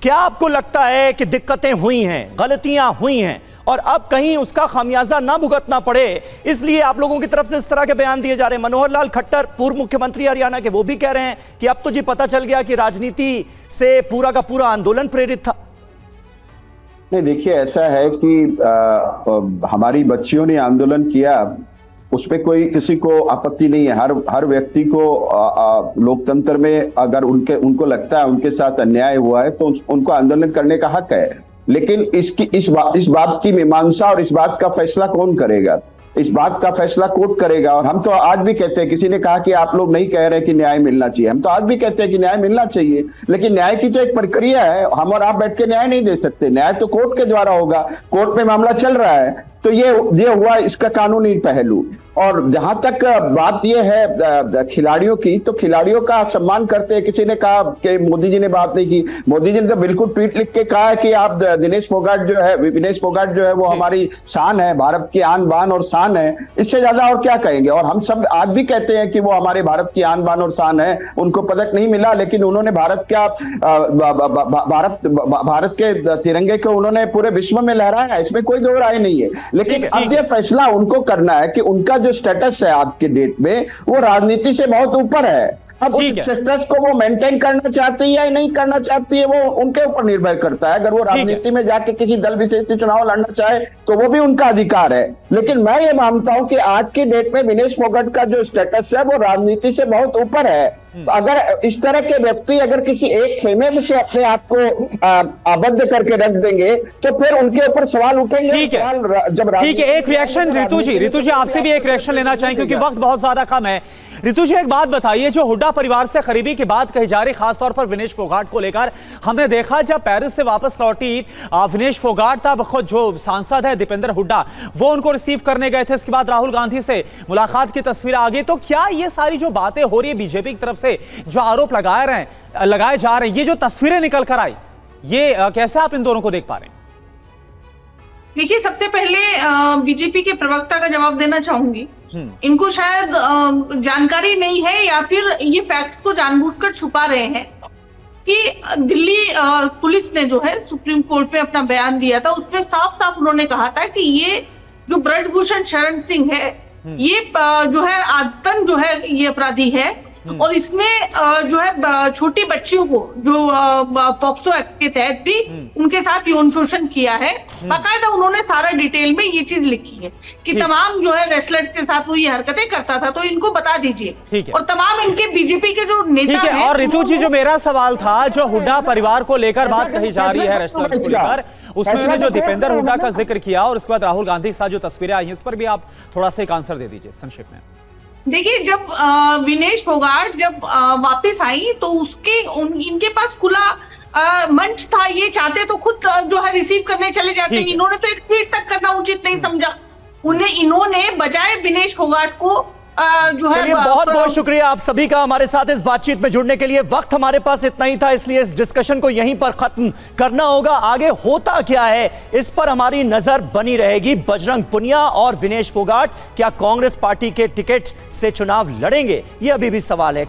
क्या आपको लगता है कि दिक्कतें हुई हैं, गलतियां हुई हैं और अब कहीं उसका खामियाजा ना भुगतना पड़े, इसलिए आप लोगों की तरफ से इस तरह के बयान दिए जा रहे हैं? मनोहर लाल खट्टर, पूर्व मुख्यमंत्री हरियाणा के, वो भी कह रहे हैं कि अब तो जी पता चल गया कि राजनीति से पूरा का पूरा आंदोलन प्रेरित था। नहीं, देखिए, ऐसा है कि हमारी बच्चियों ने आंदोलन किया, उस पर कोई किसी को आपत्ति नहीं है। हर व्यक्ति को लोकतंत्र में अगर उनको लगता है उनके साथ अन्याय हुआ है तो उनको आंदोलन करने का हक है। लेकिन इस बात की मीमांसा और इस बात का फैसला कौन करेगा? इस बात का फैसला कोर्ट करेगा। और हम तो आज भी कहते हैं, किसी ने कहा कि आप लोग नहीं कह रहे कि न्याय मिलना चाहिए, हम तो आज भी कहते हैं कि न्याय मिलना चाहिए, लेकिन न्याय की तो एक प्रक्रिया है। हम और आप बैठ के न्याय नहीं दे सकते, न्याय तो कोर्ट के द्वारा होगा। कोर्ट में मामला चल रहा है तो ये हुआ इसका कानूनी पहलू। और जहां तक बात यह है खिलाड़ियों की, तो खिलाड़ियों का सम्मान करते हैं। किसी ने कहा कि मोदी जी ने बात नहीं की, मोदी जी ने तो बिल्कुल ट्वीट लिख के कहा है कि आप विनेश फोगाट जो है वो हमारी शान है, भारत की आन बान और शान है। इससे ज्यादा और क्या कहेंगे? और हम सब आज भी कहते हैं कि वो हमारे भारत की आन बान और शान है। उनको पदक नहीं मिला, लेकिन उन्होंने भारत के तिरंगे को उन्होंने पूरे विश्व में लहराया, इसमें कोई दो राय नहीं है। लेकिन अब ये फैसला उनको करना है कि उनका जो स्टेटस है आज के डेट में वो राजनीति से बहुत ऊपर है। अब उस स्टेटस को वो मेंटेन करना चाहती है या नहीं करना चाहती है, वो उनके ऊपर निर्भर करता है। अगर वो राजनीति में जाके किसी दल विशेष से चुनाव लड़ना चाहे तो वो भी उनका अधिकार है। लेकिन मैं ये मानता हूं कि आज की डेट में विनेश फोगाट का जो स्टेटस है वो राजनीति से बहुत ऊपर है। तो अगर इस तरह के व्यक्ति अगर किसी एक खेमे में से अपने आप को आबद्ध करके रख देंगे तो फिर उनके ऊपर सवाल उठेंगे। ठीक है, एक रिएक्शन रितु जी आपसे भी एक रिएक्शन लेना चाहें क्योंकि वक्त बहुत ज्यादा कम है। रितु जी, एक बात बताइए, जो हुड्डा परिवार से करीबी की बात कही जा रही, खासतौर पर विनेश फोगाट को लेकर, हमने देखा जब पेरिस से वापस लौटी विनेश फोगाट, तब खुद जो सांसद है दीपेंद्र हुड्डा वो उनको रिसीव करने गए थे। इसके बाद राहुल गांधी से मुलाकात की तस्वीर आ गई। तो क्या ये सारी जो बातें हो रही है बीजेपी की तरफ से, जो आरोप लगाए जा रहे हैं, ये जो तस्वीरें निकल कर आई, ये कैसे आप इन दोनों को देख पा रहे हैं? देखिए, सबसे पहले बीजेपी के प्रवक्ता का जवाब देना चाहूंगी। इनको शायद जानकारी नहीं है या फिर ये फैक्ट्स को जानबूझकर छुपा रहे हैं कि दिल्ली पुलिस ने जो है सुप्रीम कोर्ट में अपना बयान दिया था, उसमें साफ साफ उन्होंने कहा था कि ये जो ब्रजभूषण शरण सिंह है, ये जो है आतंक जो है ये अपराधी है और इसने जो है छोटी बच्चियों को जो पॉक्सो एक्ट के तहत भी उनके साथ यौन शोषण किया है। बाकायदा उन्होंने सारा डिटेल में ये चीज लिखी है कि तमाम जो है रेसलर्स के साथ वो ये हरकतें करता था, तो इनको बता दीजिए। और तमाम इनके बीजेपी के जो नेता हैं। और रितु जी, जो मेरा सवाल था, जो हुड्डा परिवार को लेकर बात कही जा रही है रेसलर्स को लेकर, उसमें उन्होंने जो दीपेंद्र हुड्डा का जिक्र किया और उसके बाद राहुल गांधी के साथ जो तस्वीरें आई हैं, इस पर भी आप थोड़ा सा एक आंसर दे दीजिए संक्षिप्त में। देखिए, जब विनेश फोगाट जब वापस आई तो इनके पास खुला मंच था। ये चाहते तो खुद जो है रिसीव करने चले जाते। इन्होंने तो एक ट्वीट तक करना उचित नहीं समझा। इन्होंने बजाय विनेश फोगाट को जो है। बहुत बहुत शुक्रिया आप सभी का हमारे साथ इस बातचीत में जुड़ने के लिए। वक्त हमारे पास इतना ही था, इसलिए इस डिस्कशन को यहीं पर खत्म करना होगा। आगे होता क्या है इस पर हमारी नजर बनी रहेगी। बजरंग पुनिया और विनेश फोगाट क्या कांग्रेस पार्टी के टिकट से चुनाव लड़ेंगे, ये अभी भी सवाल है।